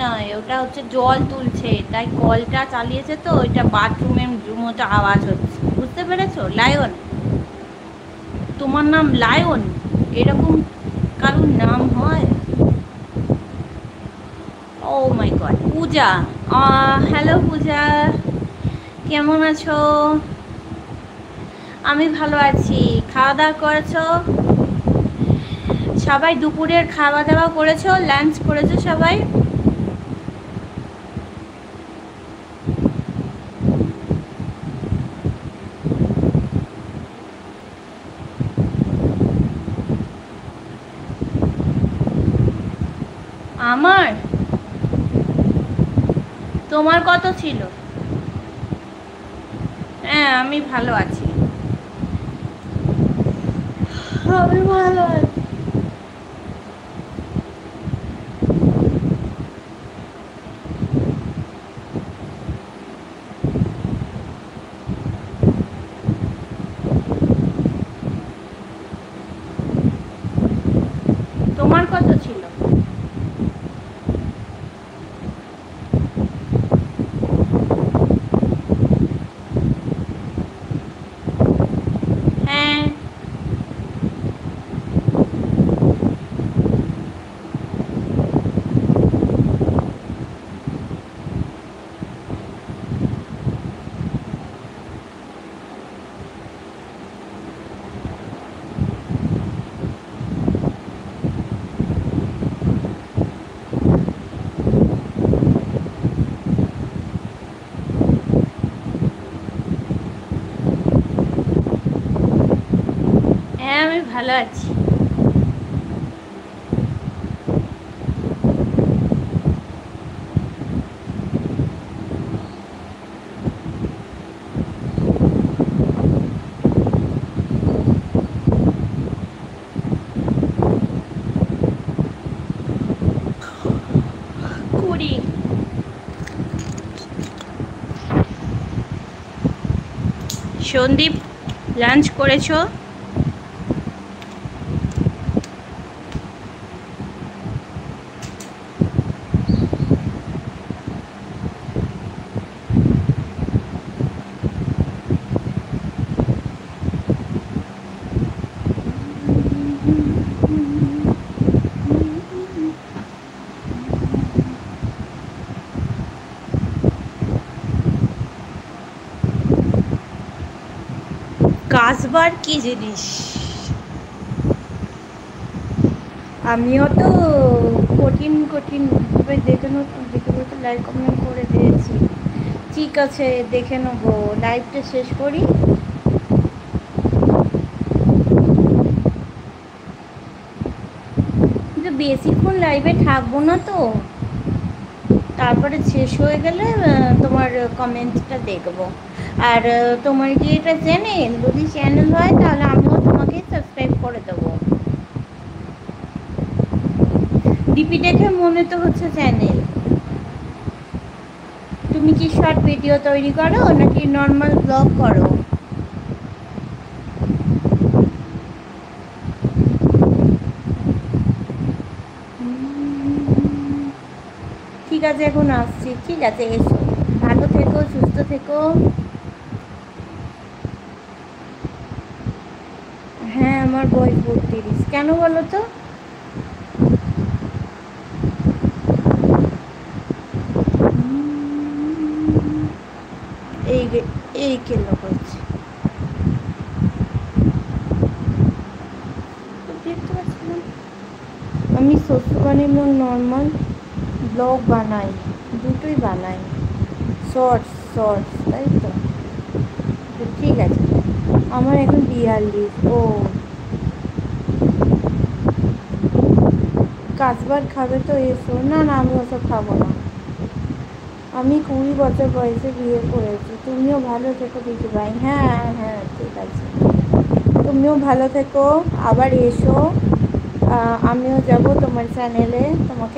নয়, ওটা হচ্ছে জল তুলছে, তাই কলটা চালিয়েছে তো ওইটা বাথরুমের মতো আওয়াজ হচ্ছে, বুঝতে পেরেছো? লায়ন, তোমার নাম লায়ন? এরকম কারুর নাম হয়? ও মাই গড। পূজা, হ্যালো পূজা, কেমন আছো? আমি ভালো আছি। খাওয়া দাওয়া করেছো? সবাই দুপুরের খাওয়া দাওয়া করেছো? লাঞ্চ করেছো সবাই? আমার, তোমার কত ছিল? হ্যাঁ আমি ভালো আছি, আমি ভালো আছি। তোমার কত ছিল? হ্যাঁ হ্যাঁ আমি ভালো আছি। কুড়ি। সন্দীপ, লাঞ্চ করেছো? কাজবার কি জিনিস? আমিও তো কঠিন কঠিন ভাবে দেখে তো লাইক কমেন্ট করে দিয়েছি। ঠিক আছে দেখে নেবো, লাইভটা শেষ করি। কিন্তু বেশিক্ষণ লাইভে থাকবো না তো, তারপরে শেষ হয়ে গেলে তোমার কমেন্টসটা দেখবো। আর তোমার কি এটা চ্যানেল? যদি চ্যানেল হয় তাহলে আমিও তোমাকে সাবস্ক্রাইব করে দেবো। ডিপি দেখে মনে তো হচ্ছে চ্যানেল। তুমি কি শর্ট ভিডিও তৈরি করো নাকি নর্মাল ব্লগ করো? ঠিক আছে এখন আসছি, ঠিক আছে এসো। ভালো থেকো, সুস্থ থেকো। হ্যাঁ আমার বয়স 32। কেন বলো তো? এই এই কেলো করছে, দেখতে পাচ্ছি না। আমি শ্বশুরবাড়ি এবং নর্মাল ব্লগ বানাই, দুটোই বানাই। শর্টস তাই তো? তো ঠিক আছে। আমার এখন 42। ও, কাজবার খাবে তো এসো। না না আমি ওসব খাবো না। আমি 20 বছর বয়সে বিয়ে করেছি। তুমিও ভালো থেকো দিদি ভাই। হ্যাঁ হ্যাঁ ঠিক আছে, তুমিও ভালো থেকো, আবার এসো। আমিও যাব তোমার চ্যানেলে, তোমাকে